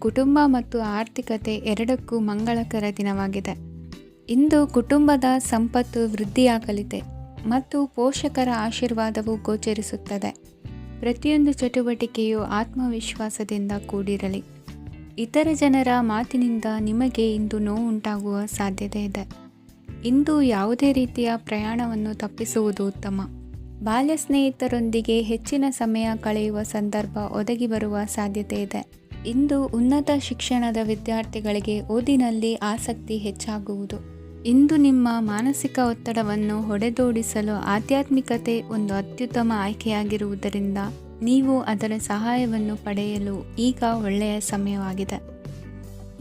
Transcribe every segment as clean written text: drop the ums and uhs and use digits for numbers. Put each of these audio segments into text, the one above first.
ಕುಟುಂಬ ಮತ್ತು ಆರ್ಥಿಕತೆ ಎರಡಕ್ಕೂ ಮಂಗಳಕರ ದಿನವಾಗಿದೆ. ಇಂದು ಕುಟುಂಬದ ಸಂಪತ್ತು ವೃದ್ಧಿಯಾಗಲಿದೆ ಮತ್ತು ಪೋಷಕರ ಆಶೀರ್ವಾದವು ಗೋಚರಿಸುತ್ತದೆ. ಪ್ರತಿಯೊಂದು ಚಟುವಟಿಕೆಯು ಆತ್ಮವಿಶ್ವಾಸದಿಂದ ಕೂಡಿರಲಿ. ಇತರ ಜನರ ಮಾತಿನಿಂದ ನಿಮಗೆ ಇಂದು ನೋವುಂಟಾಗುವ ಸಾಧ್ಯತೆ ಇದೆ. ಇಂದು ಯಾವುದೇ ರೀತಿಯ ಪ್ರಯಾಣವನ್ನು ತಪ್ಪಿಸುವುದು ಉತ್ತಮ. ಬಾಲ್ಯ ಸ್ನೇಹಿತರೊಂದಿಗೆ ಹೆಚ್ಚಿನ ಸಮಯ ಕಳೆಯುವ ಸಂದರ್ಭ ಒದಗಿ ಬರುವ ಸಾಧ್ಯತೆ ಇದೆ. ಇಂದು ಉನ್ನತ ಶಿಕ್ಷಣದ ವಿದ್ಯಾರ್ಥಿಗಳಿಗೆ ಓದಿನಲ್ಲಿ ಆಸಕ್ತಿ ಹೆಚ್ಚಾಗುವುದು. ಇಂದು ನಿಮ್ಮ ಮಾನಸಿಕ ಒತ್ತಡವನ್ನು ಹೊಡೆದೋಡಿಸಲು ಆಧ್ಯಾತ್ಮಿಕತೆ ಒಂದು ಅತ್ಯುತ್ತಮ ಆಯ್ಕೆಯಾಗಿರುವುದರಿಂದ ನೀವು ಅದರ ಸಹಾಯವನ್ನು ಪಡೆಯಲು ಈಗ ಒಳ್ಳೆಯ ಸಮಯವಾಗಿದೆ.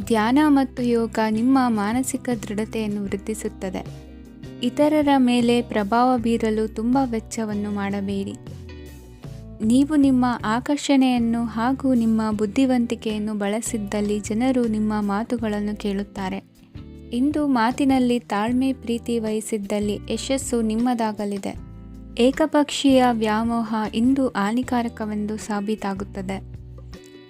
ಧ್ಯಾನ ಮತ್ತು ಯೋಗ ನಿಮ್ಮ ಮಾನಸಿಕ ದೃಢತೆಯನ್ನು ವೃದ್ಧಿಸುತ್ತದೆ. ಇತರರ ಮೇಲೆ ಪ್ರಭಾವ ಬೀರಲು ತುಂಬ ವೆಚ್ಚವನ್ನು ಮಾಡಬೇಡಿ. ನೀವು ನಿಮ್ಮ ಆಕರ್ಷಣೆಯನ್ನು ಹಾಗೂ ನಿಮ್ಮ ಬುದ್ಧಿವಂತಿಕೆಯನ್ನು ಬಳಸಿದ್ದಲ್ಲಿ ಜನರು ನಿಮ್ಮ ಮಾತುಗಳನ್ನು ಕೇಳುತ್ತಾರೆ. ಇಂದು ಮಾತಿನಲ್ಲಿ ತಾಳ್ಮೆ ಪ್ರೀತಿ ವಹಿಸಿದ್ದಲ್ಲಿ ಯಶಸ್ಸು ನಿಮ್ಮದಾಗಲಿದೆ. ಏಕಪಕ್ಷೀಯ ವ್ಯಾಮೋಹ ಇಂದು ಹಾನಿಕಾರಕವೆಂದು ಸಾಬೀತಾಗುತ್ತದೆ.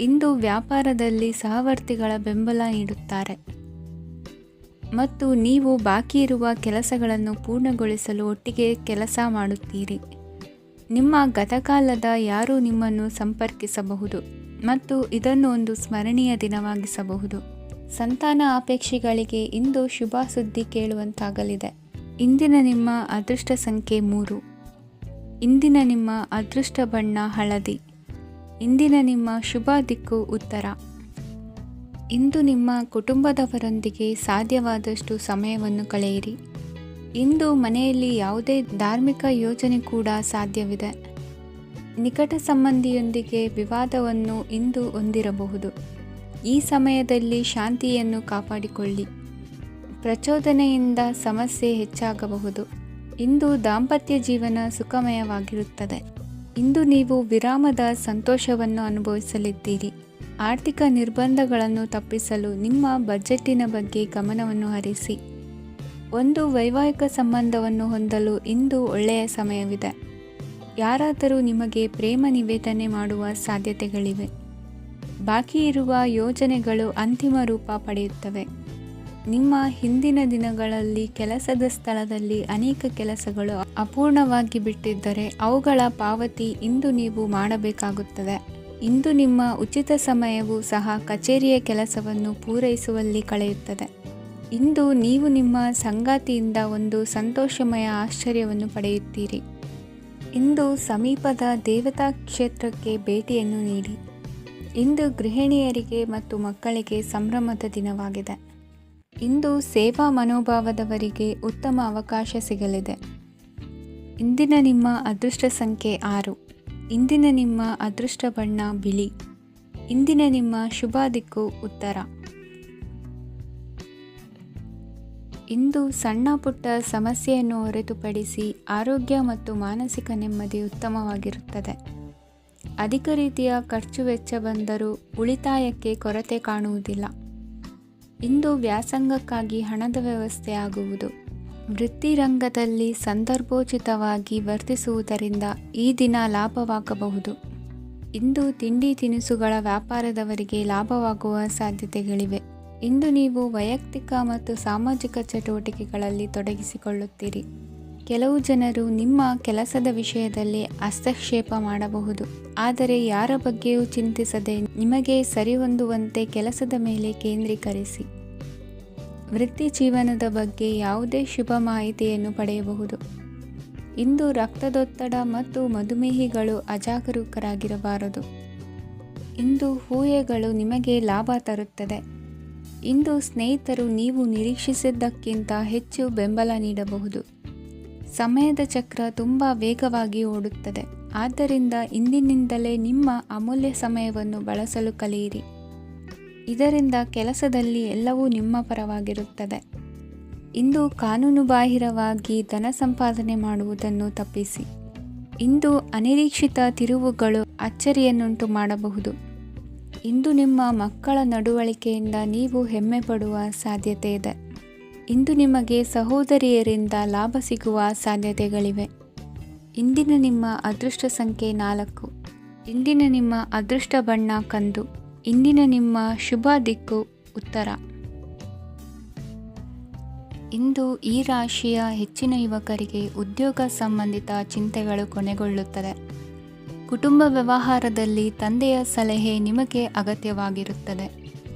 ಇಂದು ವ್ಯಾಪಾರದಲ್ಲಿ ಸಹವರ್ತಿಗಳ ಬೆಂಬಲ ನೀಡುತ್ತಾರೆ ಮತ್ತು ನೀವು ಬಾಕಿ ಇರುವ ಕೆಲಸಗಳನ್ನು ಪೂರ್ಣಗೊಳಿಸಲು ಒಟ್ಟಿಗೆ ಕೆಲಸ ಮಾಡುತ್ತೀರಿ. ನಿಮ್ಮ ಗತಕಾಲದ ಯಾರೂ ನಿಮ್ಮನ್ನು ಸಂಪರ್ಕಿಸಬಹುದು ಮತ್ತು ಇದನ್ನು ಒಂದು ಸ್ಮರಣೀಯ ದಿನವಾಗಿಸಬಹುದು. ಸಂತಾನ ಅಪೇಕ್ಷೆಗಳಿಗೆ ಇಂದು ಶುಭ ಸುದ್ದಿ ಕೇಳುವಂತಾಗಲಿದೆ. ಇಂದಿನ ನಿಮ್ಮ ಅದೃಷ್ಟ ಸಂಖ್ಯೆ 3. ಇಂದಿನ ನಿಮ್ಮ ಅದೃಷ್ಟ ಬಣ್ಣ ಹಳದಿ. ಇಂದಿನ ನಿಮ್ಮ ಶುಭ ದಿಕ್ಕು ಉತ್ತರ. ಇಂದು ನಿಮ್ಮ ಕುಟುಂಬದವರೊಂದಿಗೆ ಸಾಧ್ಯವಾದಷ್ಟು ಸಮಯವನ್ನು ಕಳೆಯಿರಿ. ಇಂದು ಮನೆಯಲ್ಲಿ ಯಾವುದೇ ಧಾರ್ಮಿಕ ಯೋಜನೆ ಕೂಡ ಸಾಧ್ಯವಿದೆ. ನಿಕಟ ಸಂಬಂಧಿಯೊಂದಿಗೆ ವಿವಾದವನ್ನು ಇಂದು ಹೊಂದಿರಬಹುದು. ಈ ಸಮಯದಲ್ಲಿ ಶಾಂತಿಯನ್ನು ಕಾಪಾಡಿಕೊಳ್ಳಿ. ಪ್ರಚೋದನೆಯಿಂದ ಸಮಸ್ಯೆ ಹೆಚ್ಚಾಗಬಹುದು. ಇಂದು ದಾಂಪತ್ಯ ಜೀವನ ಸುಖಮಯವಾಗಿರುತ್ತದೆ. ಇಂದು ನೀವು ವಿರಾಮದ ಸಂತೋಷವನ್ನು ಅನುಭವಿಸಲಿದ್ದೀರಿ. ಆರ್ಥಿಕ ನಿರ್ಬಂಧಗಳನ್ನು ತಪ್ಪಿಸಲು ನಿಮ್ಮ ಬಜೆಟ್ಟಿನ ಬಗ್ಗೆ ಗಮನವನ್ನು ಹರಿಸಿ. ಒಂದು ವೈವಾಹಿಕ ಸಂಬಂಧವನ್ನು ಹೊಂದಲು ಇಂದು ಒಳ್ಳೆಯ ಸಮಯವಿದೆ. ಯಾರಾದರೂ ನಿಮಗೆ ಪ್ರೇಮ ನಿವೇದನೆ ಮಾಡುವ ಸಾಧ್ಯತೆಗಳಿವೆ. ಬಾಕಿ ಇರುವ ಯೋಜನೆಗಳು ಅಂತಿಮ ರೂಪ ಪಡೆಯುತ್ತವೆ. ನಿಮ್ಮ ಹಿಂದಿನ ದಿನಗಳಲ್ಲಿ ಕೆಲಸದ ಸ್ಥಳದಲ್ಲಿ ಅನೇಕ ಕೆಲಸಗಳು ಅಪೂರ್ಣವಾಗಿ ಬಿಟ್ಟಿದ್ದರೆ ಅವುಗಳ ಪಾವತಿ ಇಂದು ನೀವು ಮಾಡಬೇಕಾಗುತ್ತದೆ. ಇಂದು ನಿಮ್ಮ ಉಚಿತ ಸಮಯವು ಸಹ ಕಚೇರಿಯ ಕೆಲಸವನ್ನು ಪೂರೈಸುವಲ್ಲಿ ಕಳೆಯುತ್ತದೆ. ಇಂದು ನೀವು ನಿಮ್ಮ ಸಂಗಾತಿಯಿಂದ ಒಂದು ಸಂತೋಷಮಯ ಆಶ್ಚರ್ಯವನ್ನು ಪಡೆಯುತ್ತೀರಿ. ಇಂದು ಸಮೀಪದ ದೇವತಾ ಕ್ಷೇತ್ರಕ್ಕೆ ಭೇಟಿಯನ್ನು ನೀಡಿ. ಇಂದು ಗೃಹಿಣಿಯರಿಗೆ ಮತ್ತು ಮಕ್ಕಳಿಗೆ ಸಂಭ್ರಮದ ದಿನವಾಗಿದೆ. ಇಂದು ಸೇವಾ ಮನೋಭಾವದವರಿಗೆ ಉತ್ತಮ ಅವಕಾಶ ಸಿಗಲಿದೆ. ಇಂದಿನ ನಿಮ್ಮ ಅದೃಷ್ಟ ಸಂಖ್ಯೆ 6. ಇಂದಿನ ನಿಮ್ಮ ಅದೃಷ್ಟ ಬಣ್ಣ ಬಿಳಿ. ಇಂದಿನ ನಿಮ್ಮ ಶುಭ ದಿಕ್ಕು ಉತ್ತರ. ಇಂದು ಸಣ್ಣ ಪುಟ್ಟ ಸಮಸ್ಯೆಯನ್ನು ಹೊರತುಪಡಿಸಿ ಆರೋಗ್ಯ ಮತ್ತು ಮಾನಸಿಕ ನೆಮ್ಮದಿ ಉತ್ತಮವಾಗಿರುತ್ತದೆ. ಅಧಿಕ ರೀತಿಯ ಖರ್ಚು ವೆಚ್ಚ ಬಂದರೂ ಉಳಿತಾಯಕ್ಕೆ ಕೊರತೆ ಕಾಣುವುದಿಲ್ಲ. ಇಂದು ವ್ಯಾಸಂಗಕ್ಕಾಗಿ ಹಣದ ವ್ಯವಸ್ಥೆ ಆಗುವುದು. ವೃತ್ತಿರಂಗದಲ್ಲಿ ಸಂದರ್ಭೋಚಿತವಾಗಿ ವರ್ತಿಸುವುದರಿಂದ ಈ ದಿನ ಲಾಭವಾಗಬಹುದು. ಇಂದು ತಿಂಡಿ ತಿನಿಸುಗಳ ವ್ಯಾಪಾರದವರಿಗೆ ಲಾಭವಾಗುವ ಸಾಧ್ಯತೆಗಳಿವೆ. ಇಂದು ನೀವು ವೈಯಕ್ತಿಕ ಮತ್ತು ಸಾಮಾಜಿಕ ಚಟುವಟಿಕೆಗಳಲ್ಲಿ ತೊಡಗಿಸಿಕೊಳ್ಳುತ್ತೀರಿ. ಕೆಲವು ಜನರು ನಿಮ್ಮ ಕೆಲಸದ ವಿಷಯದಲ್ಲಿ ಹಸ್ತಕ್ಷೇಪ ಮಾಡಬಹುದು. ಆದರೆ ಯಾರ ಬಗ್ಗೆಯೂ ಚಿಂತಿಸದೆ ನಿಮಗೆ ಸರಿಹೊಂದುವಂತೆ ಕೆಲಸದ ಮೇಲೆ ಕೇಂದ್ರೀಕರಿಸಿ. ವೃತ್ತಿ ಜೀವನದ ಬಗ್ಗೆ ಯಾವುದೇ ಶುಭ ಮಾಹಿತಿಯನ್ನು ಪಡೆಯಬಹುದು. ಇಂದು ರಕ್ತದೊತ್ತಡ ಮತ್ತು ಮಧುಮೇಹಿಗಳು ಅಜಾಗರೂಕರಾಗಿರಬಾರದು. ಇಂದು ಊಹೆಗಳು ನಿಮಗೆ ಲಾಭ ತರುತ್ತದೆ. ಇಂದು ಸ್ನೇಹಿತರು ನೀವು ನಿರೀಕ್ಷಿಸಿದ್ದಕ್ಕಿಂತ ಹೆಚ್ಚು ಬೆಂಬಲ ನೀಡಬಹುದು. ಸಮಯದ ಚಕ್ರ ತುಂಬ ವೇಗವಾಗಿ ಓಡುತ್ತದೆ. ಆದ್ದರಿಂದ ಇಂದಿನಿಂದಲೇ ನಿಮ್ಮ ಅಮೂಲ್ಯ ಸಮಯವನ್ನು ಬಳಸಲು ಕಲಿಯಿರಿ. ಇದರಿಂದ ಕೆಲಸದಲ್ಲಿ ಎಲ್ಲವೂ ನಿಮ್ಮ ಪರವಾಗಿರುತ್ತದೆ. ಇಂದು ಕಾನೂನುಬಾಹಿರವಾಗಿ ಧನ ಸಂಪಾದನೆ ಮಾಡುವುದನ್ನು ತಪ್ಪಿಸಿ. ಇಂದು ಅನಿರೀಕ್ಷಿತ ತಿರುವುಗಳು ಅಚ್ಚರಿಯನ್ನುಂಟು ಮಾಡಬಹುದು. ಇಂದು ನಿಮ್ಮ ಮಕ್ಕಳ ನಡವಳಿಕೆಯಿಂದ ನೀವು ಹೆಮ್ಮೆ ಪಡುವ ಸಾಧ್ಯತೆ ಇದೆ. ಇಂದು ನಿಮಗೆ ಸಹೋದರಿಯರಿಂದ ಲಾಭ ಸಿಗುವ ಸಾಧ್ಯತೆಗಳಿವೆ. ಇಂದಿನ ನಿಮ್ಮ ಅದೃಷ್ಟ ಸಂಖ್ಯೆ 4. ಇಂದಿನ ನಿಮ್ಮ ಅದೃಷ್ಟ ಬಣ್ಣ ಕಂದು. ಇಂದಿನ ನಿಮ್ಮ ಶುಭ ದಿಕ್ಕು ಉತ್ತರ. ಇಂದು ಈ ರಾಶಿಯ ಹೆಚ್ಚಿನ ಯುವಕರಿಗೆ ಉದ್ಯೋಗ ಸಂಬಂಧಿತ ಚಿಂತೆಗಳು ಕೊನೆಗೊಳ್ಳುತ್ತದೆ. ಕುಟುಂಬ ವ್ಯವಹಾರದಲ್ಲಿ ತಂದೆಯ ಸಲಹೆ ನಿಮಗೆ ಅಗತ್ಯವಾಗಿರುತ್ತದೆ.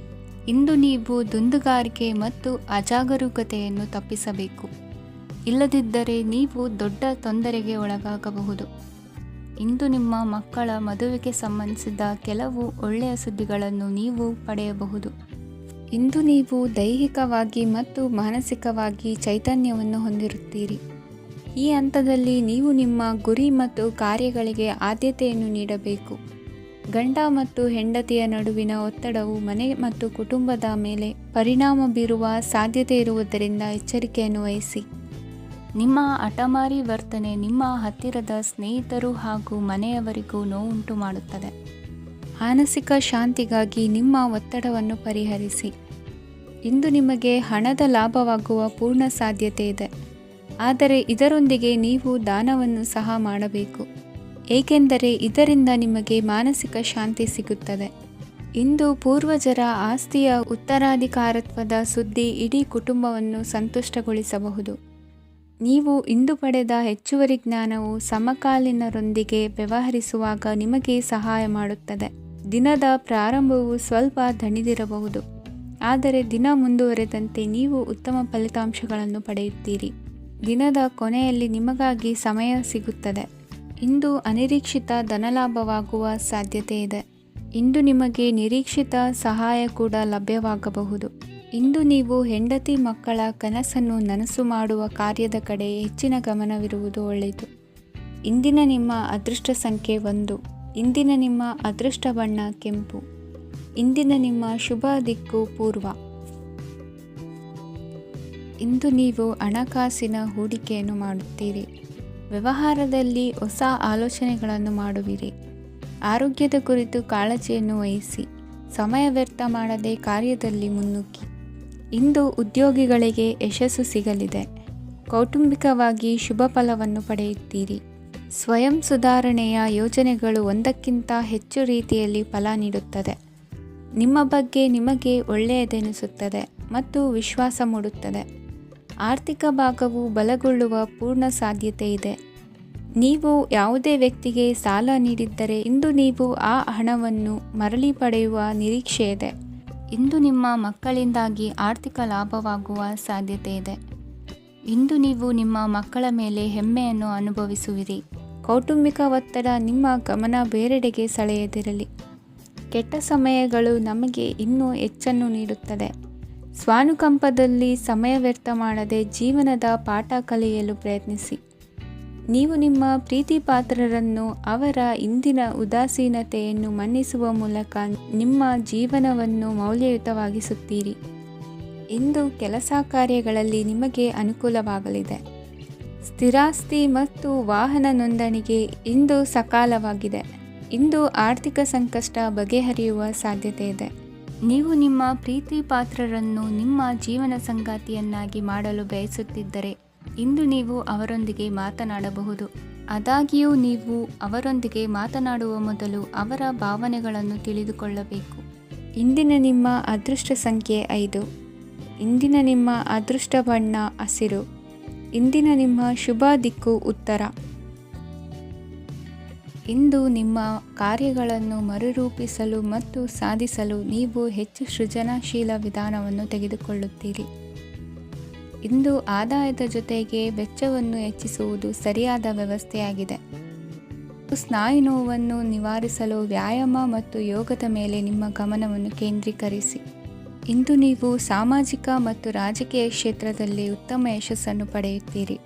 ಇಂದು ನೀವು ದುಂದುಗಾರಿಕೆ ಮತ್ತು ಅಜಾಗರೂಕತೆಯನ್ನು ತಪ್ಪಿಸಬೇಕು. ಇಲ್ಲದಿದ್ದರೆ ನೀವು ದೊಡ್ಡ ತೊಂದರೆಗೆ ಒಳಗಾಗಬಹುದು. ಇಂದು ನಿಮ್ಮ ಮಕ್ಕಳ ಮದುವೆಗೆ ಸಂಬಂಧಿಸಿದ ಕೆಲವು ಒಳ್ಳೆಯ ಸುದ್ದಿಗಳನ್ನು ನೀವು ಪಡೆಯಬಹುದು. ಇಂದು ನೀವು ದೈಹಿಕವಾಗಿ ಮತ್ತು ಮಾನಸಿಕವಾಗಿ ಚೈತನ್ಯವನ್ನು ಹೊಂದಿರುತ್ತೀರಿ. ಈ ಹಂತದಲ್ಲಿ ನೀವು ನಿಮ್ಮ ಗುರಿ ಮತ್ತು ಕಾರ್ಯಗಳಿಗೆ ಆದ್ಯತೆಯನ್ನು ನೀಡಬೇಕು. ಗಂಡ ಮತ್ತು ಹೆಂಡತಿಯ ನಡುವಿನ ಒತ್ತಡವು ಮನೆ ಮತ್ತು ಕುಟುಂಬದ ಮೇಲೆ ಪರಿಣಾಮ ಬೀರುವ ಸಾಧ್ಯತೆ ಇರುವುದರಿಂದ ಎಚ್ಚರಿಕೆಯನ್ನು ವಹಿಸಿ. ನಿಮ್ಮ ಹಠಮಾರಿ ವರ್ತನೆ ನಿಮ್ಮ ಹತ್ತಿರದ ಸ್ನೇಹಿತರು ಹಾಗೂ ಮನೆಯವರಿಗೂ ನೋವುಂಟು ಮಾಡುತ್ತದೆ. ಮಾನಸಿಕ ಶಾಂತಿಗಾಗಿ ನಿಮ್ಮ ಒತ್ತಡವನ್ನು ಪರಿಹರಿಸಿ. ಇಂದು ನಿಮಗೆ ಹಣದ ಲಾಭವಾಗುವ ಪೂರ್ಣ ಸಾಧ್ಯತೆ ಇದೆ. ಆದರೆ ಇದರೊಂದಿಗೆ ನೀವು ದಾನವನ್ನು ಸಹ ಮಾಡಬೇಕು, ಏಕೆಂದರೆ ಇದರಿಂದ ನಿಮಗೆ ಮಾನಸಿಕ ಶಾಂತಿ ಸಿಗುತ್ತದೆ. ಇಂದು ಪೂರ್ವಜರ ಆಸ್ತಿಯ ಉತ್ತರಾಧಿಕಾರತ್ವದ ಸುದ್ದಿ ಇಡೀ ಕುಟುಂಬವನ್ನು ಸಂತುಷ್ಟಗೊಳಿಸಬಹುದು. ನೀವು ಇಂದು ಪಡೆದ ಹೆಚ್ಚುವರಿ ಜ್ಞಾನವು ಸಮಕಾಲೀನರೊಂದಿಗೆ ವ್ಯವಹರಿಸುವಾಗ ನಿಮಗೆ ಸಹಾಯ ಮಾಡುತ್ತದೆ. ದಿನದ ಪ್ರಾರಂಭವು ಸ್ವಲ್ಪ ದಣಿದಿರಬಹುದು, ಆದರೆ ದಿನ ಮುಂದುವರೆದಂತೆ ನೀವು ಉತ್ತಮ ಫಲಿತಾಂಶಗಳನ್ನು ಪಡೆಯುತ್ತೀರಿ. ದಿನದ ಕೊನೆಯಲ್ಲಿ ನಿಮಗಾಗಿ ಸಮಯ ಸಿಗುತ್ತದೆ. ಇಂದು ಅನಿರೀಕ್ಷಿತ ಧನಲಾಭವಾಗುವ ಸಾಧ್ಯತೆ ಇದೆ. ಇಂದು ನಿಮಗೆ ನಿರೀಕ್ಷಿತ ಸಹಾಯ ಕೂಡ ಲಭ್ಯವಾಗಬಹುದು. ಇಂದು ನೀವು ಹೆಂಡತಿ ಮಕ್ಕಳ ಕನಸನ್ನು ನನಸು ಮಾಡುವ ಕಾರ್ಯದ ಕಡೆ ಹೆಚ್ಚಿನ ಗಮನವಿರುವುದು ಒಳ್ಳೆಯದು. ಇಂದಿನ ನಿಮ್ಮ ಅದೃಷ್ಟ ಸಂಖ್ಯೆ 1. ಇಂದಿನ ನಿಮ್ಮ ಅದೃಷ್ಟ ಬಣ್ಣ ಕೆಂಪು. ಇಂದಿನ ನಿಮ್ಮ ಶುಭ ದಿಕ್ಕು ಪೂರ್ವ. ಇಂದು ನೀವು ಹಣಕಾಸಿನ ಹೂಡಿಕೆಯನ್ನು ಮಾಡುತ್ತೀರಿ. ವ್ಯವಹಾರದಲ್ಲಿ ಹೊಸ ಆಲೋಚನೆಗಳನ್ನು ಮಾಡುವಿರಿ. ಆರೋಗ್ಯದ ಕುರಿತು ಕಾಳಜಿಯನ್ನು ವಹಿಸಿ. ಸಮಯ ವ್ಯರ್ಥ ಮಾಡದೆ ಕಾರ್ಯದಲ್ಲಿ ಮುನ್ನುಗ್ಗಿ. ಇಂದು ಉದ್ಯೋಗಿಗಳಿಗೆ ಯಶಸ್ಸು ಸಿಗಲಿದೆ. ಕೌಟುಂಬಿಕವಾಗಿ ಶುಭ ಫಲವನ್ನು ಪಡೆಯುತ್ತೀರಿ. ಸ್ವಯಂ ಸುಧಾರಣೆಯ ಯೋಜನೆಗಳು ಒಂದಕ್ಕಿಂತ ಹೆಚ್ಚು ರೀತಿಯಲ್ಲಿ ಫಲ ನೀಡುತ್ತದೆ. ನಿಮ್ಮ ಬಗ್ಗೆ ನಿಮಗೆ ಒಳ್ಳೆಯದೆನಿಸುತ್ತದೆ ಮತ್ತು ವಿಶ್ವಾಸ ಮೂಡುತ್ತದೆ. ಆರ್ಥಿಕ ಭಾಗವು ಬಲಗೊಳ್ಳುವ ಪೂರ್ಣ ಸಾಧ್ಯತೆ ಇದೆ. ನೀವು ಯಾವುದೇ ವ್ಯಕ್ತಿಗೆ ಸಾಲ ನೀಡಿದ್ದರೆ ಇಂದು ನೀವು ಆ ಹಣವನ್ನು ಮರಳಿ ಪಡೆಯುವ ನಿರೀಕ್ಷೆ ಇದೆ. ಇಂದು ನಿಮ್ಮ ಮಕ್ಕಳಿಂದಾಗಿ ಆರ್ಥಿಕ ಲಾಭವಾಗುವ ಸಾಧ್ಯತೆ ಇದೆ. ಇಂದು ನೀವು ನಿಮ್ಮ ಮಕ್ಕಳ ಮೇಲೆ ಹೆಮ್ಮೆಯನ್ನು ಅನುಭವಿಸುವಿರಿ. ಕೌಟುಂಬಿಕ ಒತ್ತಡ ನಿಮ್ಮ ಗಮನ ಬೇರೆಡೆಗೆ ಸೆಳೆಯದಿರಲಿ. ಕೆಟ್ಟ ಸಮಯಗಳು ನಮಗೆ ಇನ್ನೂ ಹೆಚ್ಚನ್ನು ನೀಡುತ್ತದೆ. ಸ್ವಾನುಕಂಪದಲ್ಲಿ ಸಮಯ ವ್ಯರ್ಥ ಮಾಡದೆ ಜೀವನದ ಪಾಠ ಕಲಿಯಲು ಪ್ರಯತ್ನಿಸಿ. ನೀವು ನಿಮ್ಮ ಪ್ರೀತಿ ಪಾತ್ರರನ್ನು ಅವರ ಇಂದಿನ ಉದಾಸೀನತೆಯನ್ನು ಮನ್ನಿಸುವ ಮೂಲಕ ನಿಮ್ಮ ಜೀವನವನ್ನು ಮೌಲ್ಯಯುತವಾಗಿಸುತ್ತೀರಿ. ಇಂದು ಕೆಲಸ ಕಾರ್ಯಗಳಲ್ಲಿ ನಿಮಗೆ ಅನುಕೂಲವಾಗಲಿದೆ. ಸ್ಥಿರಾಸ್ತಿ ಮತ್ತು ವಾಹನ ನೋಂದಣಿಗೆ ಇಂದು ಸಕಾಲವಾಗಿದೆ. ಇಂದು ಆರ್ಥಿಕ ಸಂಕಷ್ಟ ಬಗೆಹರಿಯುವ ಸಾಧ್ಯತೆ ಇದೆ. ನೀವು ನಿಮ್ಮ ಪ್ರೀತಿ ಪಾತ್ರರನ್ನು ನಿಮ್ಮ ಜೀವನ ಸಂಗಾತಿಯನ್ನಾಗಿ ಮಾಡಲು ಬಯಸುತ್ತಿದ್ದರೆ ಇಂದು ನೀವು ಅವರೊಂದಿಗೆ ಮಾತನಾಡಬಹುದು. ಆದಾಗ್ಯೂ ನೀವು ಅವರೊಂದಿಗೆ ಮಾತನಾಡುವ ಮೊದಲು ಅವರ ಭಾವನೆಗಳನ್ನು ತಿಳಿದುಕೊಳ್ಳಬೇಕು. ಇಂದಿನ ನಿಮ್ಮ ಅದೃಷ್ಟ ಸಂಖ್ಯೆ 5. ಇಂದಿನ ನಿಮ್ಮ ಅದೃಷ್ಟ ಬಣ್ಣ ಹಸಿರು. ಇಂದಿನ ನಿಮ್ಮ ಶುಭ ದಿಕ್ಕು ಉತ್ತರ. ಇಂದು ನಿಮ್ಮ ಕಾರ್ಯಗಳನ್ನು ಮರುರೂಪಿಸಲು ಮತ್ತು ಸಾಧಿಸಲು ನೀವು ಹೆಚ್ಚು ಸೃಜನಶೀಲ ವಿಧಾನವನ್ನು ತೆಗೆದುಕೊಳ್ಳುತ್ತೀರಿ. ಇಂದು ಆದಾಯದ ಜೊತೆಗೆ ವೆಚ್ಚವನ್ನು ಹೆಚ್ಚಿಸುವುದು ಸರಿಯಾದ ವ್ಯವಸ್ಥೆಯಾಗಿದೆ. ಸ್ನಾಯು ನೋವನ್ನು ನಿವಾರಿಸಲು ವ್ಯಾಯಾಮ ಮತ್ತು ಯೋಗದ ಮೇಲೆ ನಿಮ್ಮ ಗಮನವನ್ನು ಕೇಂದ್ರೀಕರಿಸಿ. ಇಂದು ನೀವು ಸಾಮಾಜಿಕ ಮತ್ತು ರಾಜಕೀಯ ಕ್ಷೇತ್ರದಲ್ಲಿ ಉತ್ತಮ ಯಶಸ್ಸನ್ನು ಪಡೆಯುತ್ತೀರಿ.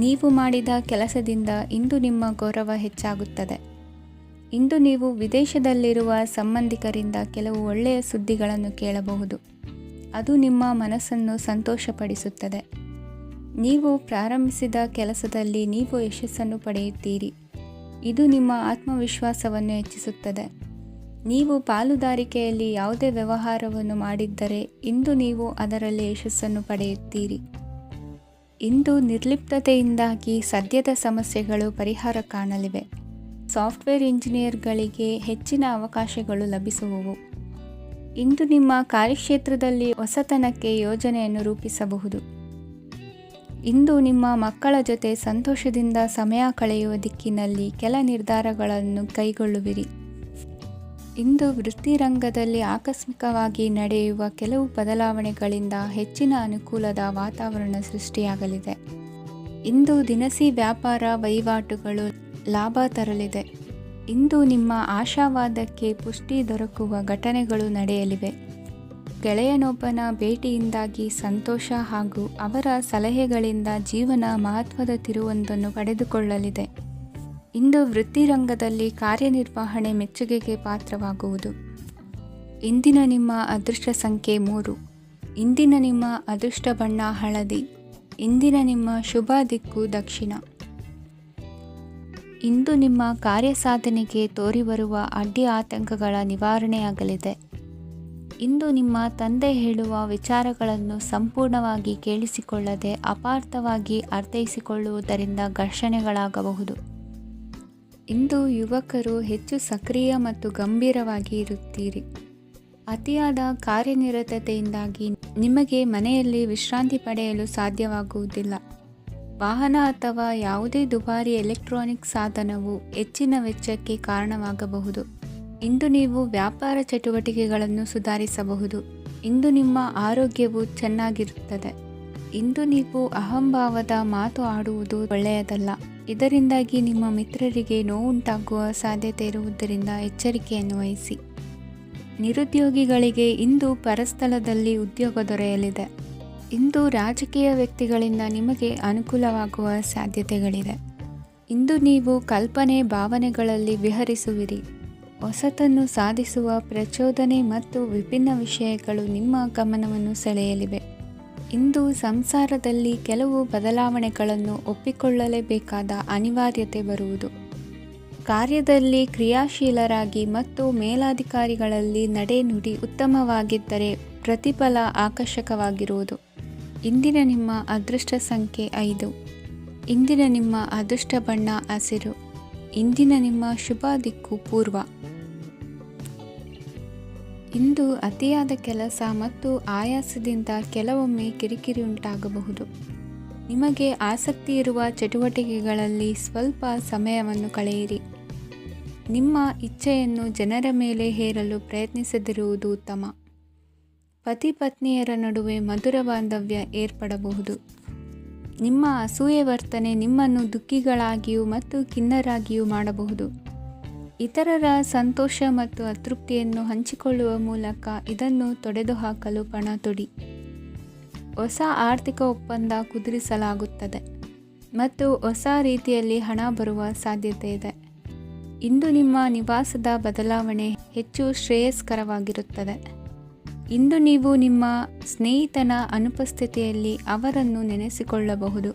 ನೀವು ಮಾಡಿದ ಕೆಲಸದಿಂದ ಇಂದು ನಿಮ್ಮ ಗೌರವ ಹೆಚ್ಚಾಗುತ್ತದೆ. ಇಂದು ನೀವು ವಿದೇಶದಲ್ಲಿರುವ ಸಂಬಂಧಿಕರಿಂದ ಕೆಲವು ಒಳ್ಳೆಯ ಸುದ್ದಿಗಳನ್ನು ಕೇಳಬಹುದು. ಅದು ನಿಮ್ಮ ಮನಸ್ಸನ್ನು ಸಂತೋಷಪಡಿಸುತ್ತದೆ. ನೀವು ಪ್ರಾರಂಭಿಸಿದ ಕೆಲಸದಲ್ಲಿ ನೀವು ಯಶಸ್ಸನ್ನು ಪಡೆಯುತ್ತೀರಿ. ಇದು ನಿಮ್ಮ ಆತ್ಮವಿಶ್ವಾಸವನ್ನು ಹೆಚ್ಚಿಸುತ್ತದೆ. ನೀವು ಪಾಲುದಾರಿಕೆಯಲ್ಲಿ ಯಾವುದೇ ವ್ಯವಹಾರವನ್ನು ಮಾಡಿದ್ದರೆ ಇಂದು ನೀವು ಅದರಲ್ಲಿ ಯಶಸ್ಸನ್ನು ಪಡೆಯುತ್ತೀರಿ. ಇಂದು ನಿರ್ಲಿಪ್ತತೆಯಿಂದಾಗಿ ಸದ್ಯದ ಸಮಸ್ಯೆಗಳು ಪರಿಹಾರ ಕಾಣಲಿವೆ. ಸಾಫ್ಟ್ವೇರ್ ಇಂಜಿನಿಯರ್ಗಳಿಗೆ ಹೆಚ್ಚಿನ ಅವಕಾಶಗಳು ಲಭಿಸುವವು. ಇಂದು ನಿಮ್ಮ ಕಾರ್ಯಕ್ಷೇತ್ರದಲ್ಲಿ ಹೊಸತನಕ್ಕೆ ಯೋಜನೆಯನ್ನು ರೂಪಿಸಬಹುದು. ಇಂದು ನಿಮ್ಮ ಮಕ್ಕಳ ಜೊತೆ ಸಂತೋಷದಿಂದ ಸಮಯ ಕಳೆಯುವ ದಿಕ್ಕಿನಲ್ಲಿ ಕೆಲ ನಿರ್ಧಾರಗಳನ್ನು ಕೈಗೊಳ್ಳುವಿರಿ. ಇಂದು ವೃತ್ತಿರಂಗದಲ್ಲಿ ಆಕಸ್ಮಿಕವಾಗಿ ನಡೆಯುವ ಕೆಲವು ಬದಲಾವಣೆಗಳಿಂದ ಹೆಚ್ಚಿನ ಅನುಕೂಲದ ವಾತಾವರಣ ಸೃಷ್ಟಿಯಾಗಲಿದೆ. ಇಂದು ದಿನಸಿ ವ್ಯಾಪಾರ ವಹಿವಾಟುಗಳು ಲಾಭ ತರಲಿದೆ. ಇಂದು ನಿಮ್ಮ ಆಶಾವಾದಕ್ಕೆ ಪುಷ್ಟಿ ದೊರಕುವ ಘಟನೆಗಳು ನಡೆಯಲಿವೆ. ಗೆಳೆಯನೊಬ್ಬನ ಭೇಟಿಯಿಂದಾಗಿ ಸಂತೋಷ ಹಾಗೂ ಅವರ ಸಲಹೆಗಳಿಂದ ಜೀವನ ಮಹತ್ವದ ತಿರುವೊಂದನ್ನು ಪಡೆದುಕೊಳ್ಳಲಿದೆ. ಇಂದು ವೃತ್ತಿರಂಗದಲ್ಲಿ ಕಾರ್ಯನಿರ್ವಹಣೆ ಮೆಚ್ಚುಗೆಗೆ ಪಾತ್ರವಾಗುವುದು. ಇಂದಿನ ನಿಮ್ಮ ಅದೃಷ್ಟ ಸಂಖ್ಯೆ 3. ಇಂದಿನ ನಿಮ್ಮ ಅದೃಷ್ಟ ಬಣ್ಣ ಹಳದಿ. ಇಂದಿನ ನಿಮ್ಮ ಶುಭ ದಿಕ್ಕು ದಕ್ಷಿಣ. ಇಂದು ನಿಮ್ಮ ಕಾರ್ಯಸಾಧನೆಗೆ ತೋರಿಬರುವ ಅಡ್ಡಿ ಆತಂಕಗಳ ನಿವಾರಣೆಯಾಗಲಿದೆ. ಇಂದು ನಿಮ್ಮ ತಂದೆ ಹೇಳುವ ವಿಚಾರಗಳನ್ನು ಸಂಪೂರ್ಣವಾಗಿ ಕೇಳಿಸಿಕೊಳ್ಳದೆ ಅಪಾರ್ಥವಾಗಿ ಅರ್ಥೈಸಿಕೊಳ್ಳುವುದರಿಂದ ಘರ್ಷಣೆಗಳಾಗಬಹುದು. ಇಂದು ಯುವಕರು ಹೆಚ್ಚು ಸಕ್ರಿಯ ಮತ್ತು ಗಂಭೀರವಾಗಿ ಇರುತ್ತೀರಿ. ಅತಿಯಾದ ಕಾರ್ಯನಿರತತೆಯಿಂದಾಗಿ ನಿಮಗೆ ಮನೆಯಲ್ಲಿ ವಿಶ್ರಾಂತಿ ಪಡೆಯಲು ಸಾಧ್ಯವಾಗುವುದಿಲ್ಲ. ವಾಹನ ಅಥವಾ ಯಾವುದೇ ದುಬಾರಿ ಎಲೆಕ್ಟ್ರಾನಿಕ್ ಸಾಧನವು ಹೆಚ್ಚಿನ ವೆಚ್ಚಕ್ಕೆ ಕಾರಣವಾಗಬಹುದು. ಇಂದು ನೀವು ವ್ಯಾಪಾರ ಚಟುವಟಿಕೆಗಳನ್ನು ಸುಧಾರಿಸಬಹುದು. ಇಂದು ನಿಮ್ಮ ಆರೋಗ್ಯವು ಚೆನ್ನಾಗಿರುತ್ತದೆ. ಇಂದು ನೀವು ಅಹಂಭಾವದ ಮಾತು ಆಡುವುದು ಒಳ್ಳೆಯದಲ್ಲ. ಇದರಿಂದಾಗಿ ನಿಮ್ಮ ಮಿತ್ರರಿಗೆ ನೋವುಂಟಾಗುವ ಸಾಧ್ಯತೆ ಇರುವುದರಿಂದ ಎಚ್ಚರಿಕೆಯನ್ನು ವಹಿಸಿ. ನಿರುದ್ಯೋಗಿಗಳಿಗೆ ಇಂದು ಪರಸ್ಥಳದಲ್ಲಿ ಉದ್ಯೋಗ ದೊರೆಯಲಿದೆ. ಇಂದು ರಾಜಕೀಯ ವ್ಯಕ್ತಿಗಳಿಂದ ನಿಮಗೆ ಅನುಕೂಲವಾಗುವ ಸಾಧ್ಯತೆಗಳಿದೆ. ಇಂದು ನೀವು ಕಲ್ಪನೆ ಭಾವನೆಗಳಲ್ಲಿ ವಿಹರಿಸುವಿರಿ. ಹೊಸತನ್ನು ಸಾಧಿಸುವ ಪ್ರಚೋದನೆ ಮತ್ತು ವಿಭಿನ್ನ ವಿಷಯಗಳು ನಿಮ್ಮ ಗಮನವನ್ನು ಸೆಳೆಯಲಿವೆ. ಇಂದು ಸಂಸಾರದಲ್ಲಿ ಕೆಲವು ಬದಲಾವಣೆಗಳನ್ನು ಒಪ್ಪಿಕೊಳ್ಳಲೇಬೇಕಾದ ಅನಿವಾರ್ಯತೆ ಬರುವುದು. ಕಾರ್ಯದಲ್ಲಿ ಕ್ರಿಯಾಶೀಲರಾಗಿ ಮತ್ತು ಮೇಲಾಧಿಕಾರಿಗಳಲ್ಲಿ ನಡೆನುಡಿ ಉತ್ತಮವಾಗಿದ್ದರೆ ಪ್ರತಿಫಲ ಆಕರ್ಷಕವಾಗಿರುವುದು. ಇಂದಿನ ನಿಮ್ಮ ಅದೃಷ್ಟ ಸಂಖ್ಯೆ 5. ಇಂದಿನ ನಿಮ್ಮ ಅದೃಷ್ಟ ಬಣ್ಣ ಹಸಿರು. ಇಂದಿನ ನಿಮ್ಮ ಶುಭ ದಿಕ್ಕು ಪೂರ್ವ. ಇಂದು ಅತಿಯಾದ ಕೆಲಸ ಮತ್ತು ಆಯಾಸದಿಂದ ಕೆಲವೊಮ್ಮೆ ಕಿರಿಕಿರಿ ಉಂಟಾಗಬಹುದು. ನಿಮಗೆ ಆಸಕ್ತಿ ಇರುವ ಚಟುವಟಿಕೆಗಳಲ್ಲಿ ಸ್ವಲ್ಪ ಸಮಯವನ್ನು ಕಳೆಯಿರಿ. ನಿಮ್ಮ ಇಚ್ಛೆಯನ್ನು ಜನರ ಮೇಲೆ ಹೇರಲು ಪ್ರಯತ್ನಿಸದಿರುವುದು ಉತ್ತಮ. ಪತಿ ಪತ್ನಿಯರ ನಡುವೆ ಮಧುರ ಬಾಂಧವ್ಯ ಏರ್ಪಡಬಹುದು. ನಿಮ್ಮ ಅಸೂಯೆ ವರ್ತನೆ ನಿಮ್ಮನ್ನು ದುಃಖಿಗಳಾಗಿಯೂ ಮತ್ತು ಖಿನ್ನರಾಗಿಯೂ ಮಾಡಬಹುದು. ಇತರರ ಸಂತೋಷ ಮತ್ತು ಅತೃಪ್ತಿಯನ್ನು ಹಂಚಿಕೊಳ್ಳುವ ಮೂಲಕ ಇದನ್ನು ತೊಡೆದುಹಾಕಲು ಪಣ ತೊಡಿ. ಹೊಸ ಆರ್ಥಿಕ ಒಪ್ಪಂದ ಕುದುರಿಸಲಾಗುತ್ತದೆ ಮತ್ತು ಹೊಸ ರೀತಿಯಲ್ಲಿ ಹಣ ಬರುವ ಸಾಧ್ಯತೆ ಇದೆ. ಇಂದು ನಿಮ್ಮ ನಿವಾಸದ ಬದಲಾವಣೆ ಹೆಚ್ಚು ಶ್ರೇಯಸ್ಕರವಾಗಿರುತ್ತದೆ. ಇಂದು ನೀವು ನಿಮ್ಮ ಸ್ನೇಹಿತನ ಅನುಪಸ್ಥಿತಿಯಲ್ಲಿ ಅವರನ್ನು ನೆನೆಸಿಕೊಳ್ಳಬಹುದು.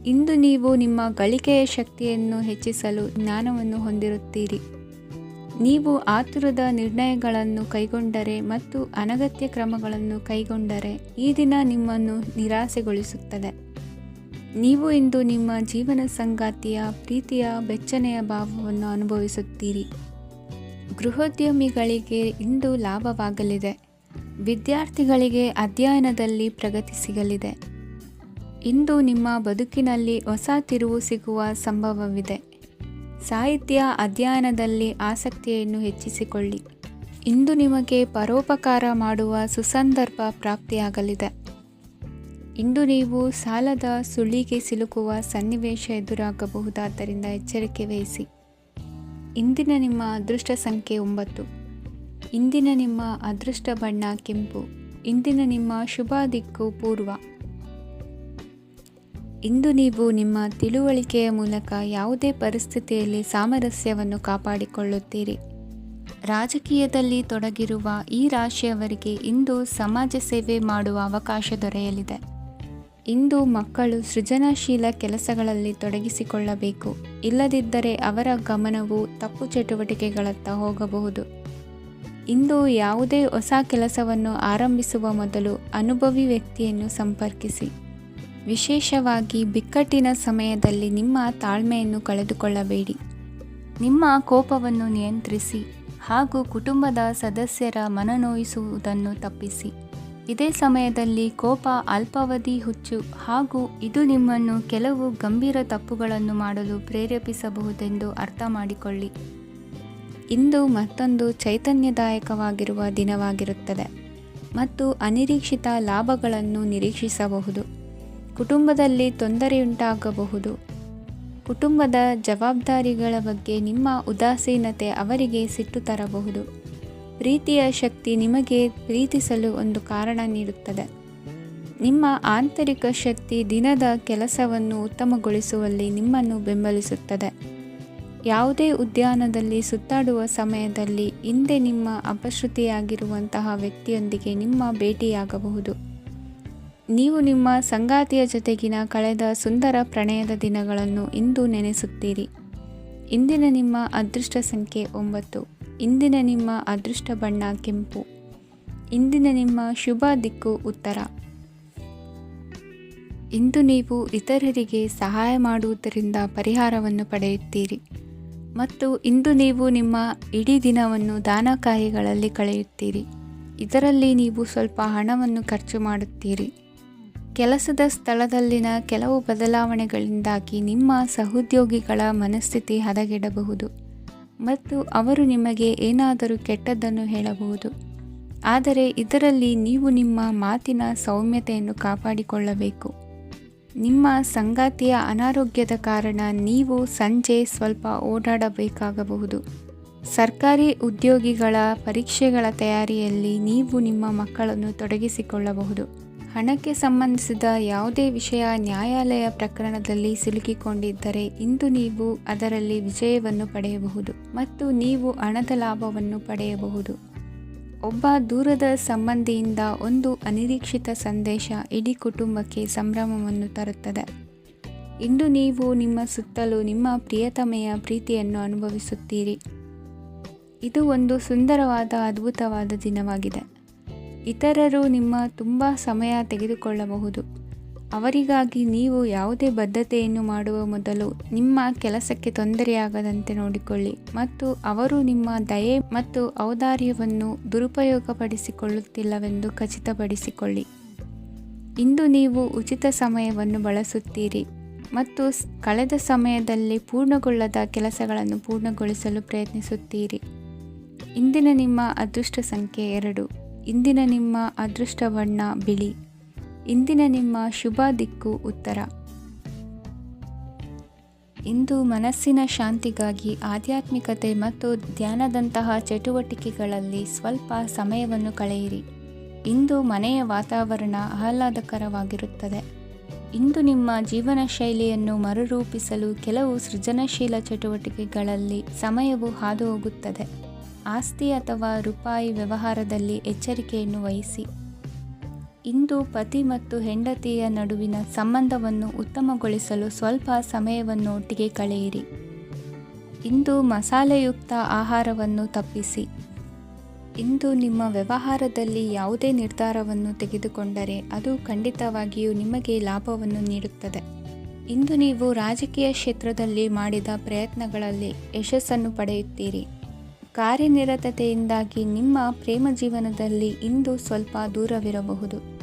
ಇಂದು ನೀವು ನಿಮ್ಮ ಗಳಿಕೆಯ ಶಕ್ತಿಯನ್ನು ಹೆಚ್ಚಿಸಲು ಜ್ಞಾನವನ್ನು ಹೊಂದಿರುತ್ತೀರಿ. ನೀವು ಆತುರದ ನಿರ್ಣಯಗಳನ್ನು ಕೈಗೊಂಡರೆ ಮತ್ತು ಅನಗತ್ಯ ಕ್ರಮಗಳನ್ನು ಕೈಗೊಂಡರೆ ಈ ದಿನ ನಿಮ್ಮನ್ನು ನಿರಾಸೆಗೊಳಿಸುತ್ತದೆ. ನೀವು ಇಂದು ನಿಮ್ಮ ಜೀವನ ಸಂಗಾತಿಯ ಪ್ರೀತಿಯ ಬೆಚ್ಚನೆಯ ಭಾವವನ್ನು ಅನುಭವಿಸುತ್ತೀರಿ. ಗೃಹೋದ್ಯಮಿಗಳಿಗೆ ಇಂದು ಲಾಭವಾಗಲಿದೆ. ವಿದ್ಯಾರ್ಥಿಗಳಿಗೆ ಅಧ್ಯಯನದಲ್ಲಿ ಪ್ರಗತಿ ಸಿಗಲಿದೆ. ಇಂದು ನಿಮ್ಮ ಬದುಕಿನಲ್ಲಿ ಹೊಸ ತಿರುವು ಸಿಗುವ ಸಂಭವವಿದೆ. ಸಾಹಿತ್ಯ ಅಧ್ಯಯನದಲ್ಲಿ ಆಸಕ್ತಿಯನ್ನು ಹೆಚ್ಚಿಸಿಕೊಳ್ಳಿ. ಇಂದು ನಿಮಗೆ ಪರೋಪಕಾರ ಮಾಡುವ ಸುಸಂದರ್ಭ ಪ್ರಾಪ್ತಿಯಾಗಲಿದೆ. ಇಂದು ನೀವು ಸಾಲದ ಸುಳಿಗೆ ಸಿಲುಕುವ ಸನ್ನಿವೇಶ ಎದುರಾಗಬಹುದಾದ್ದರಿಂದ ಎಚ್ಚರಿಕೆ ವಹಿಸಿ. ಇಂದಿನ ನಿಮ್ಮ ಅದೃಷ್ಟ ಸಂಖ್ಯೆ 9. ಇಂದಿನ ನಿಮ್ಮ ಅದೃಷ್ಟ ಬಣ್ಣ ಕೆಂಪು. ಇಂದಿನ ನಿಮ್ಮ ಶುಭ ದಿಕ್ಕು ಪೂರ್ವ. ಇಂದು ನೀವು ನಿಮ್ಮ ತಿಳುವಳಿಕೆಯ ಮೂಲಕ ಯಾವುದೇ ಪರಿಸ್ಥಿತಿಯಲ್ಲಿ ಸಾಮರಸ್ಯವನ್ನು ಕಾಪಾಡಿಕೊಳ್ಳುತ್ತೀರಿ. ರಾಜಕೀಯದಲ್ಲಿ ತೊಡಗಿರುವ ಈ ರಾಶಿಯವರಿಗೆ ಇಂದು ಸಮಾಜ ಸೇವೆ ಮಾಡುವ ಅವಕಾಶ ದೊರೆಯಲಿದೆ. ಇಂದು ಮಕ್ಕಳು ಸೃಜನಶೀಲ ಕೆಲಸಗಳಲ್ಲಿ ತೊಡಗಿಸಿಕೊಳ್ಳಬೇಕು. ಇಲ್ಲದಿದ್ದರೆ ಅವರ ಗಮನವು ತಪ್ಪು ಚಟುವಟಿಕೆಗಳತ್ತ ಹೋಗಬಹುದು. ಇಂದು ಯಾವುದೇ ಹೊಸ ಕೆಲಸವನ್ನು ಆರಂಭಿಸುವ ಮೊದಲು ಅನುಭವಿ ವ್ಯಕ್ತಿಯನ್ನು ಸಂಪರ್ಕಿಸಿ. ವಿಶೇಷವಾಗಿ ಬಿಕ್ಕಟ್ಟಿನ ಸಮಯದಲ್ಲಿ ನಿಮ್ಮ ತಾಳ್ಮೆಯನ್ನು ಕಳೆದುಕೊಳ್ಳಬೇಡಿ. ನಿಮ್ಮ ಕೋಪವನ್ನು ನಿಯಂತ್ರಿಸಿ ಹಾಗೂ ಕುಟುಂಬದ ಸದಸ್ಯರ ಮನನೋಯಿಸುವುದನ್ನು ತಪ್ಪಿಸಿ. ಇದೇ ಸಮಯದಲ್ಲಿ ಕೋಪ ಅಲ್ಪಾವಧಿ ಹುಚ್ಚು ಹಾಗೂ ಇದು ನಿಮ್ಮನ್ನು ಕೆಲವು ಗಂಭೀರ ತಪ್ಪುಗಳನ್ನು ಮಾಡಲು ಪ್ರೇರೇಪಿಸಬಹುದೆಂದು ಅರ್ಥ ಮಾಡಿಕೊಳ್ಳಿ. ಇಂದು ಮತ್ತೊಂದು ಚೈತನ್ಯದಾಯಕವಾಗಿರುವ ದಿನವಾಗಿರುತ್ತದೆ ಮತ್ತು ಅನಿರೀಕ್ಷಿತ ಲಾಭಗಳನ್ನು ನಿರೀಕ್ಷಿಸಬಹುದು. ಕುಟುಂಬದಲ್ಲಿ ತೊಂದರೆಯುಂಟಾಗಬಹುದು. ಕುಟುಂಬದ ಜವಾಬ್ದಾರಿಗಳ ಬಗ್ಗೆ ನಿಮ್ಮ ಉದಾಸೀನತೆ ಅವರಿಗೆ ಸಿಟ್ಟು ತರಬಹುದು. ಪ್ರೀತಿಯ ಶಕ್ತಿ ನಿಮಗೆ ಪ್ರೀತಿಸಲು ಒಂದು ಕಾರಣ ನೀಡುತ್ತದೆ. ನಿಮ್ಮ ಆಂತರಿಕ ಶಕ್ತಿ ದಿನದ ಕೆಲಸವನ್ನು ಉತ್ತಮಗೊಳಿಸುವಲ್ಲಿ ನಿಮ್ಮನ್ನು ಬೆಂಬಲಿಸುತ್ತದೆ. ಯಾವುದೇ ಉದ್ಯಾನದಲ್ಲಿ ಸುತ್ತಾಡುವ ಸಮಯದಲ್ಲಿ ಹಿಂದೆ ನಿಮ್ಮ ಅಪಶ್ರುತಿಯಾಗಿರುವಂತಹ ವ್ಯಕ್ತಿಯೊಂದಿಗೆ ನಿಮ್ಮ ಭೇಟಿಯಾಗಬಹುದು. ನೀವು ನಿಮ್ಮ ಸಂಗಾತಿಯ ಜೊತೆಗಿನ ಕಳೆದ ಸುಂದರ ಪ್ರಣಯದ ದಿನಗಳನ್ನು ಇಂದು ನೆನೆಸುತ್ತೀರಿ. ಇಂದಿನ ನಿಮ್ಮ ಅದೃಷ್ಟ ಸಂಖ್ಯೆ 9. ಇಂದಿನ ನಿಮ್ಮ ಅದೃಷ್ಟ ಬಣ್ಣ ಕೆಂಪು. ಇಂದಿನ ನಿಮ್ಮ ಶುಭ ದಿಕ್ಕು ಉತ್ತರ. ಇಂದು ನೀವು ಇತರರಿಗೆ ಸಹಾಯ ಮಾಡುವುದರಿಂದ ಪರಿಹಾರವನ್ನು ಪಡೆಯುತ್ತೀರಿ ಮತ್ತು ಇಂದು ನೀವು ನಿಮ್ಮ ಇಡೀ ದಿನವನ್ನು ದಾನ ಕಾರ್ಯಗಳಲ್ಲಿ ಕಳೆಯುತ್ತೀರಿ. ಇದರಲ್ಲಿ ನೀವು ಸ್ವಲ್ಪ ಹಣವನ್ನು ಖರ್ಚು ಮಾಡುತ್ತೀರಿ. ಕೆಲಸದ ಸ್ಥಳದಲ್ಲಿನ ಕೆಲವು ಬದಲಾವಣೆಗಳಿಂದಾಗಿ ನಿಮ್ಮ ಸಹೋದ್ಯೋಗಿಗಳ ಮನಸ್ಥಿತಿ ಹದಗೆಡಬಹುದು ಮತ್ತು ಅವರು ನಿಮಗೆ ಏನಾದರೂ ಕೆಟ್ಟದ್ದನ್ನು ಹೇಳಬಹುದು. ಆದರೆ ಇದರಲ್ಲಿ ನೀವು ನಿಮ್ಮ ಮಾತಿನ ಸೌಮ್ಯತೆಯನ್ನು ಕಾಪಾಡಿಕೊಳ್ಳಬೇಕು. ನಿಮ್ಮ ಸಂಗಾತಿಯ ಅನಾರೋಗ್ಯದ ಕಾರಣ ನೀವು ಸಂಜೆ ಸ್ವಲ್ಪ ಓಡಾಡಬೇಕಾಗಬಹುದು. ಸರ್ಕಾರಿ ಉದ್ಯೋಗಿಗಳ ಪರೀಕ್ಷೆಗಳ ತಯಾರಿಯಲ್ಲಿ ನೀವು ನಿಮ್ಮ ಮಕ್ಕಳನ್ನು ತೊಡಗಿಸಿಕೊಳ್ಳಬಹುದು. ಹಣಕ್ಕೆ ಸಂಬಂಧಿಸಿದ ಯಾವುದೇ ವಿಷಯ ನ್ಯಾಯಾಲಯ ಪ್ರಕರಣದಲ್ಲಿ ಸಿಲುಕಿಕೊಂಡಿದ್ದರೆ ಇಂದು ನೀವು ಅದರಲ್ಲಿ ವಿಜಯವನ್ನು ಪಡೆಯಬಹುದು ಮತ್ತು ನೀವು ಹಣದ ಲಾಭವನ್ನು ಪಡೆಯಬಹುದು. ಒಬ್ಬ ದೂರದ ಸಂಬಂಧಿಯಿಂದ ಒಂದು ಅನಿರೀಕ್ಷಿತ ಸಂದೇಶ ಇಡೀ ಕುಟುಂಬಕ್ಕೆ ಸಂಭ್ರಮವನ್ನು ತರುತ್ತದೆ. ಇಂದು ನೀವು ನಿಮ್ಮ ಸುತ್ತಲೂ ನಿಮ್ಮ ಪ್ರಿಯತಮೆಯ ಪ್ರೀತಿಯನ್ನು ಅನುಭವಿಸುತ್ತೀರಿ. ಇದು ಒಂದು ಸುಂದರವಾದ ಅದ್ಭುತವಾದ ದಿನವಾಗಿದೆ. ಇತರರು ನಿಮ್ಮ ತುಂಬ ಸಮಯ ತೆಗೆದುಕೊಳ್ಳಬಹುದು. ಅವರಿಗಾಗಿ ನೀವು ಯಾವುದೇ ಬದ್ಧತೆಯನ್ನು ಮಾಡುವ ಮೊದಲು ನಿಮ್ಮ ಕೆಲಸಕ್ಕೆ ತೊಂದರೆಯಾಗದಂತೆ ನೋಡಿಕೊಳ್ಳಿ ಮತ್ತು ಅವರು ನಿಮ್ಮ ದಯೆ ಮತ್ತು ಔದಾರ್ಯವನ್ನು ದುರುಪಯೋಗಪಡಿಸಿಕೊಳ್ಳುತ್ತಿಲ್ಲವೆಂದು ಖಚಿತಪಡಿಸಿಕೊಳ್ಳಿ. ಇಂದು ನೀವು ಉಚಿತ ಸಮಯವನ್ನು ಬಳಸುತ್ತೀರಿ ಮತ್ತು ಕಳೆದ ಸಮಯದಲ್ಲಿ ಪೂರ್ಣಗೊಳ್ಳದ ಕೆಲಸಗಳನ್ನು ಪೂರ್ಣಗೊಳಿಸಲು ಪ್ರಯತ್ನಿಸುತ್ತೀರಿ. ಇಂದಿನ ನಿಮ್ಮ ಅದೃಷ್ಟ ಸಂಖ್ಯೆ 2. ಇಂದಿನ ನಿಮ್ಮ ಅದೃಷ್ಟ ಬಣ್ಣ ಬಿಳಿ. ಇಂದಿನ ನಿಮ್ಮ ಶುಭ ದಿಕ್ಕು ಉತ್ತರ. ಇಂದು ಮನಸ್ಸಿನ ಶಾಂತಿಗಾಗಿ ಆಧ್ಯಾತ್ಮಿಕತೆ ಮತ್ತು ಧ್ಯಾನದಂತಹ ಚಟುವಟಿಕೆಗಳಲ್ಲಿ ಸ್ವಲ್ಪ ಸಮಯವನ್ನು ಕಳೆಯಿರಿ. ಇಂದು ಮನೆಯ ವಾತಾವರಣ ಆಹ್ಲಾದಕರವಾಗಿರುತ್ತದೆ. ಇಂದು ನಿಮ್ಮ ಜೀವನ ಶೈಲಿಯನ್ನು ಮರುರೂಪಿಸಲು ಕೆಲವು ಸೃಜನಶೀಲ ಚಟುವಟಿಕೆಗಳಲ್ಲಿ ಸಮಯವು ಹಾದುಹೋಗುತ್ತದೆ. ಆಸ್ತಿ ಅಥವಾ ರೂಪಾಯಿ ವ್ಯವಹಾರದಲ್ಲಿ ಎಚ್ಚರಿಕೆಯನ್ನು ವಹಿಸಿ. ಇಂದು ಪತಿ ಮತ್ತು ಹೆಂಡತಿಯ ನಡುವಿನ ಸಂಬಂಧವನ್ನು ಉತ್ತಮಗೊಳಿಸಲು ಸ್ವಲ್ಪ ಸಮಯವನ್ನು ಒಟ್ಟಿಗೆ ಕಳೆಯಿರಿ. ಇಂದು ಮಸಾಲೆಯುಕ್ತ ಆಹಾರವನ್ನು ತಪ್ಪಿಸಿ. ಇಂದು ನಿಮ್ಮ ವ್ಯವಹಾರದಲ್ಲಿ ಯಾವುದೇ ನಿರ್ಧಾರವನ್ನು ತೆಗೆದುಕೊಂಡರೆ ಅದು ಖಂಡಿತವಾಗಿಯೂ ನಿಮಗೆ ಲಾಭವನ್ನು ನೀಡುತ್ತದೆ. ಇಂದು ನೀವು ರಾಜಕೀಯ ಕ್ಷೇತ್ರದಲ್ಲಿ ಮಾಡಿದ ಪ್ರಯತ್ನಗಳಲ್ಲಿ ಯಶಸ್ಸನ್ನು ಪಡೆಯುತ್ತೀರಿ. ಕಾರ್ಯನಿರತತೆಯಿಂದಾಗಿ ನಿಮ್ಮ ಪ್ರೇಮ ಜೀವನದಲ್ಲಿ ಇಂದು ಸ್ವಲ್ಪ ದೂರವಿರಬಹುದು.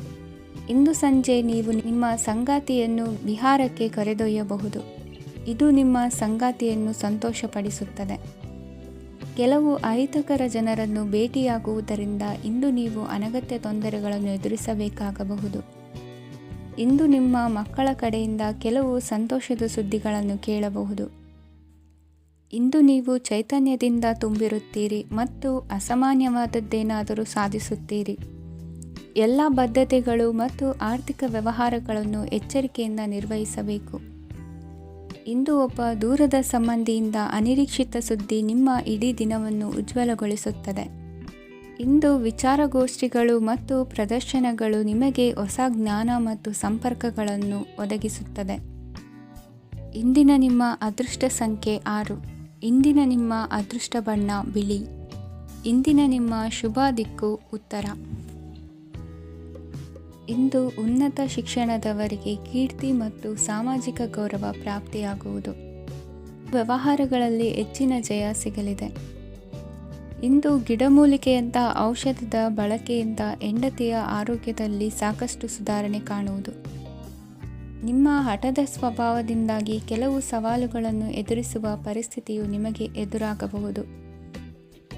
ಇಂದು ಸಂಜೆ ನೀವು ನಿಮ್ಮ ಸಂಗಾತಿಯನ್ನು ವಿಹಾರಕ್ಕೆ ಕರೆದೊಯ್ಯಬಹುದು. ಇದು ನಿಮ್ಮ ಸಂಗಾತಿಯನ್ನು ಸಂತೋಷಪಡಿಸುತ್ತದೆ. ಕೆಲವು ಅಹಿತಕರ ಜನರನ್ನು ಭೇಟಿಯಾಗುವುದರಿಂದ ಇಂದು ನೀವು ಅನಗತ್ಯ ತೊಂದರೆಗಳನ್ನು ಎದುರಿಸಬೇಕಾಗಬಹುದು. ಇಂದು ನಿಮ್ಮ ಮಕ್ಕಳ ಕಡೆಯಿಂದ ಕೆಲವು ಸಂತೋಷದ ಸುದ್ದಿಗಳನ್ನು ಕೇಳಬಹುದು. ಇಂದು ನೀವು ಚೈತನ್ಯದಿಂದ ತುಂಬಿರುತ್ತೀರಿ ಮತ್ತು ಅಸಾಮಾನ್ಯವಾದದ್ದೇನಾದರೂ ಸಾಧಿಸುತ್ತೀರಿ. ಎಲ್ಲ ಬದ್ಧತೆಗಳು ಮತ್ತು ಆರ್ಥಿಕ ವ್ಯವಹಾರಗಳನ್ನು ಎಚ್ಚರಿಕೆಯಿಂದ ನಿರ್ವಹಿಸಬೇಕು. ಇಂದು ಒಬ್ಬ ದೂರದ ಸಂಬಂಧಿಯಿಂದ ಅನಿರೀಕ್ಷಿತ ಸುದ್ದಿ ನಿಮ್ಮ ಇಡೀ ದಿನವನ್ನು ಉಜ್ವಲಗೊಳಿಸುತ್ತದೆ. ಇಂದು ವಿಚಾರಗೋಷ್ಠಿಗಳು ಮತ್ತು ಪ್ರದರ್ಶನಗಳು ನಿಮಗೆ ಹೊಸ ಜ್ಞಾನ ಮತ್ತು ಸಂಪರ್ಕಗಳನ್ನು ಒದಗಿಸುತ್ತದೆ. ಇಂದಿನ ನಿಮ್ಮ ಅದೃಷ್ಟ ಸಂಖ್ಯೆ 6. ಇಂದಿನ ನಿಮ್ಮ ಅದೃಷ್ಟ ಬಣ್ಣ ಬಿಳಿ. ಇಂದಿನ ನಿಮ್ಮ ಶುಭ ದಿಕ್ಕು ಉತ್ತರ. ಇಂದು ಉನ್ನತ ಶಿಕ್ಷಣದವರಿಗೆ ಕೀರ್ತಿ ಮತ್ತು ಸಾಮಾಜಿಕ ಗೌರವ ಪ್ರಾಪ್ತಿಯಾಗುವುದು. ವ್ಯವಹಾರಗಳಲ್ಲಿ ಹೆಚ್ಚಿನ ಜಯ ಸಿಗಲಿದೆ. ಇಂದು ಗಿಡಮೂಲಿಕೆಯಂಥ ಔಷಧದ ಬಳಕೆಯಿಂದ ಹೆಂಡತಿಯ ಆರೋಗ್ಯದಲ್ಲಿ ಸಾಕಷ್ಟು ಸುಧಾರಣೆ ಕಾಣುವುದು. ನಿಮ್ಮ ಹಠದ ಸ್ವಭಾವದಿಂದಾಗಿ ಕೆಲವು ಸವಾಲುಗಳನ್ನು ಎದುರಿಸುವ ಪರಿಸ್ಥಿತಿಯು ನಿಮಗೆ ಎದುರಾಗಬಹುದು.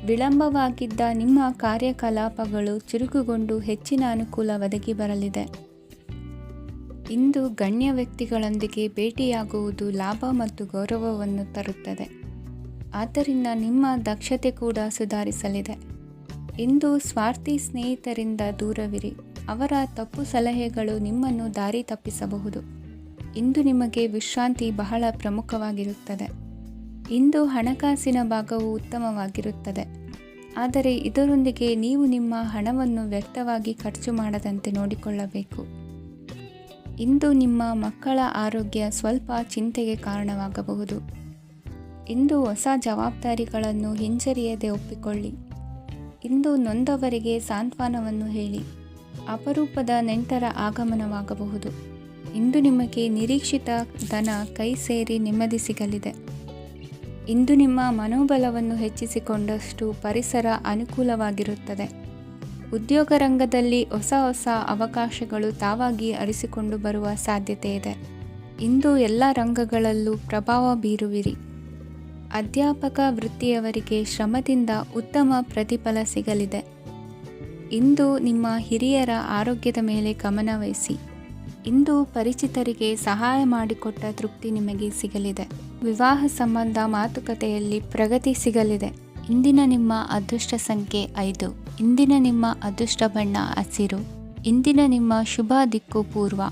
ವಿಳಂಬವಾಗಿದ್ದ ನಿಮ್ಮ ಕಾರ್ಯಕಲಾಪಗಳು ಚುರುಕುಗೊಂಡು ಹೆಚ್ಚಿನ ಅನುಕೂಲ ಒದಗಿ ಬರಲಿದೆ. ಇಂದು ಗಣ್ಯ ವ್ಯಕ್ತಿಗಳೊಂದಿಗೆ ಭೇಟಿಯಾಗುವುದು ಲಾಭ ಮತ್ತು ಗೌರವವನ್ನು ತರುತ್ತದೆ. ಆದ್ದರಿಂದ ನಿಮ್ಮ ದಕ್ಷತೆ ಕೂಡ ಸುಧಾರಿಸಲಿದೆ. ಇಂದು ಸ್ವಾರ್ಥಿ ಸ್ನೇಹಿತರಿಂದ ದೂರವಿರಿ. ಅವರ ತಪ್ಪು ಸಲಹೆಗಳು ನಿಮ್ಮನ್ನು ದಾರಿ ತಪ್ಪಿಸಬಹುದು. ಇಂದು ನಿಮಗೆ ವಿಶ್ರಾಂತಿ ಬಹಳ ಪ್ರಮುಖವಾಗಿರುತ್ತದೆ. ಇಂದು ಹಣಕಾಸಿನ ಭಾಗವು ಉತ್ತಮವಾಗಿರುತ್ತದೆ. ಆದರೆ ಇದರೊಂದಿಗೆ ನೀವು ನಿಮ್ಮ ಹಣವನ್ನು ವ್ಯರ್ಥವಾಗಿ ಖರ್ಚು ಮಾಡದಂತೆ ನೋಡಿಕೊಳ್ಳಬೇಕು. ಇಂದು ನಿಮ್ಮ ಮಕ್ಕಳ ಆರೋಗ್ಯ ಸ್ವಲ್ಪ ಚಿಂತೆಗೆ ಕಾರಣವಾಗಬಹುದು. ಇಂದು ಹೊಸ ಜವಾಬ್ದಾರಿಗಳನ್ನು ಹಿಂಜರಿಯದೆ ಒಪ್ಪಿಕೊಳ್ಳಿ. ಇಂದು ನೊಂದವರಿಗೆ ಸಾಂತ್ವನವನ್ನು ಹೇಳಿ. ಅಪರೂಪದ ನೆಂಟರ ಆಗಮನವಾಗಬಹುದು. ಇಂದು ನಿಮಗೆ ನಿರೀಕ್ಷಿತ ಧನ ಕೈ ಸೇರಿ ನೆಮ್ಮದಿ ಸಿಗಲಿದೆ. ಇಂದು ನಿಮ್ಮ ಮನೋಬಲವನ್ನು ಹೆಚ್ಚಿಸಿಕೊಂಡಷ್ಟು ಪರಿಸರ ಅನುಕೂಲವಾಗಿರುತ್ತದೆ. ಉದ್ಯೋಗ ರಂಗದಲ್ಲಿ ಹೊಸ ಹೊಸ ಅವಕಾಶಗಳು ತಾವಾಗಿ ಅರಿಸಿಕೊಂಡು ಬರುವ ಸಾಧ್ಯತೆ ಇದೆ. ಇಂದು ಎಲ್ಲ ರಂಗಗಳಲ್ಲೂ ಪ್ರಭಾವ ಬೀರುವಿರಿ. ಅಧ್ಯಾಪಕ ವೃತ್ತಿಯವರಿಗೆ ಶ್ರಮದಿಂದ ಉತ್ತಮ ಪ್ರತಿಫಲ ಸಿಗಲಿದೆ. ಇಂದು ನಿಮ್ಮ ಹಿರಿಯರ ಆರೋಗ್ಯದ ಮೇಲೆ ಗಮನವಹಿಸಿ. ಇಂದು ಪರಿಚಿತರಿಗೆ ಸಹಾಯ ಮಾಡಿಕೊಟ್ಟ ತೃಪ್ತಿ ನಿಮಗೆ ಸಿಗಲಿದೆ. ವಿವಾಹ ಸಂಬಂಧ ಮಾತುಕತೆಯಲ್ಲಿ ಪ್ರಗತಿ ಸಿಗಲಿದೆ. ಇಂದಿನ ನಿಮ್ಮ ಅದೃಷ್ಟ ಸಂಖ್ಯೆ 5. ಇಂದಿನ ನಿಮ್ಮ ಅದೃಷ್ಟ ಬಣ್ಣ ಹಸಿರು. ಇಂದಿನ ನಿಮ್ಮ ಶುಭ ದಿಕ್ಕು ಪೂರ್ವ.